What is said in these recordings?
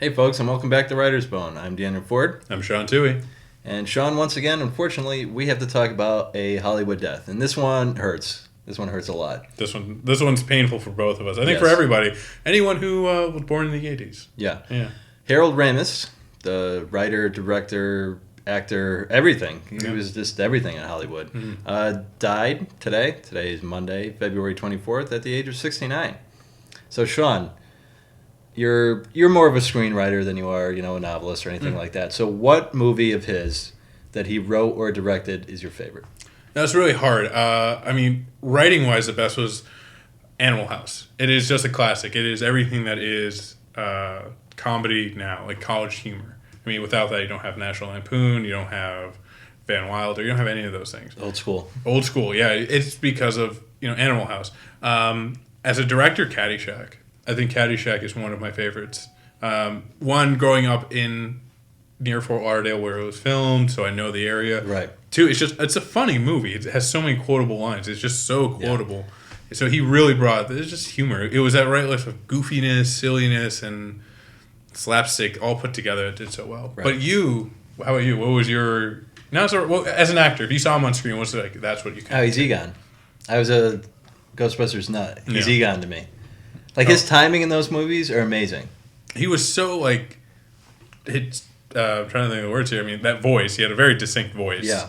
Hey folks, and welcome back to Writer's Bone. I'm Daniel Ford. I'm Sean Tuohy. And Sean, once again, unfortunately, we have to talk about a Hollywood death. And this one hurts. This one hurts a lot. This one's painful for both of us. I think Yes. for everybody. Anyone who was born in the 80s. Yeah. Yeah. Harold Ramis, the writer, director, actor, everything. He was just everything in Hollywood. Died today. Today is Monday, February 24th, at the age of 69. So, Sean, you're more of a screenwriter than you are, a novelist or anything like that. So what movie of his that he wrote or directed is your favorite? That's really hard. Writing-wise, the best was Animal House. It is just a classic. It is everything that is comedy now, like college humor. I mean, without that, you don't have National Lampoon, you don't have Van Wilder, you don't have any of those things. Old school. Old school, yeah. It's because of, Animal House. As a director, Caddyshack. I think Caddyshack is one of my favorites. One, growing up near Fort Lauderdale where it was filmed, so I know the area. Right. Two, it's a funny movie. It has so many quotable lines. It's just so quotable. Yeah. So he really there's just humor. It was that right list of goofiness, silliness, and slapstick all put together. It did so well. Right. But how about you? What was your... as an actor, if you saw him on screen, what's it like? That's what you kind of... he's Egon. I was a Ghostbusters nut. He's Egon to me. His timing in those movies are amazing. He was so I'm trying to think of the words here. I mean, that voice. He had a very distinct voice. Yeah.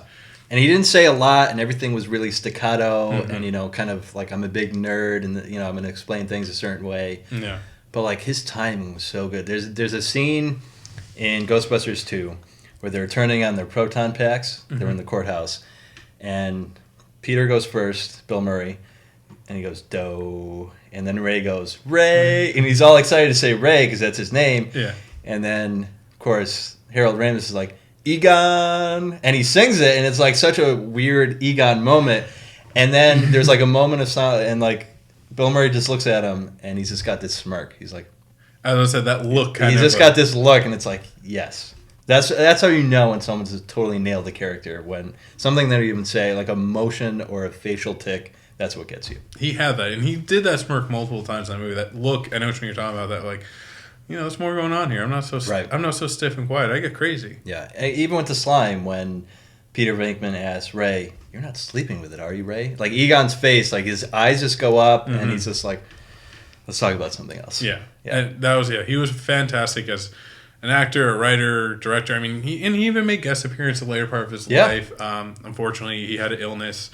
And he didn't say a lot, and everything was really staccato, and, kind of like, I'm a big nerd, and, I'm going to explain things a certain way. Yeah. But, his timing was so good. There's a scene in Ghostbusters 2 where they're turning on their proton packs. They're in the courthouse. And Peter goes first, Bill Murray, and he goes, Doe. And then Ray goes, Ray. And he's all excited to say Ray because that's his name. Yeah. And then, of course, Harold Ramis is like, Egon. And he sings it, and it's such a weird Egon moment. And then there's a moment of silence, and Bill Murray just looks at him, and he's just got this smirk. He's like, as I said, that look He's just got this look, and it's yes. That's how you know when someone's just totally nailed the character. When something that you even say, like a motion or a facial tick, that's what gets you. He had that, and he did that smirk multiple times in that movie. That look, I know what you're talking about. That there's more going on here. I'm not so stiff and quiet. I get crazy. Yeah, even with the slime, when Peter Venkman asks Ray, "You're not sleeping with it, are you, Ray?" Egon's face, his eyes just go up, and he's just like, "Let's talk about something else." Yeah. And that was he was fantastic as an actor, a writer, director. I mean, he even made guest appearances in the later part of his life. Unfortunately, he had an illness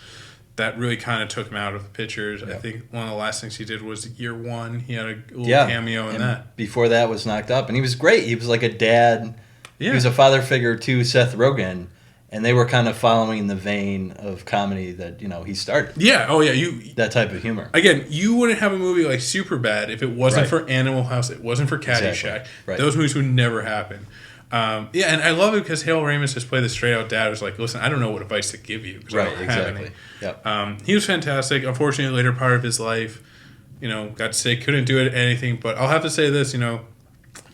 that really kind of took him out of the pictures. I think one of the last things he did was Year One. He had a little cameo in that. Before that was Knocked Up, and he was great. He was like a dad. Yeah. He was a father figure to Seth Rogen, and they were kind of following in the vein of comedy that he started. Yeah. Oh yeah. That type of humor. Again, you wouldn't have a movie like Superbad if it wasn't for Animal House. It wasn't for Caddyshack. Exactly. Right. Those movies would never happen. And I love it because Harold Ramis just played the straight out dad. Who's like, listen, I don't know what advice to give you because I don't have any. Yep. He was fantastic. Unfortunately, later part of his life, got sick, couldn't do anything. But I'll have to say this,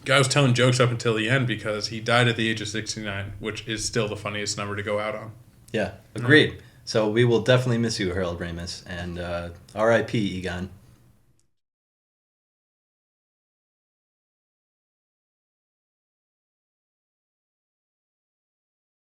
guy was telling jokes up until the end because he died at the age of 69, which is still the funniest number to go out on. Yeah, agreed. So we will definitely miss you, Harold Ramis, and R.I.P. Egon.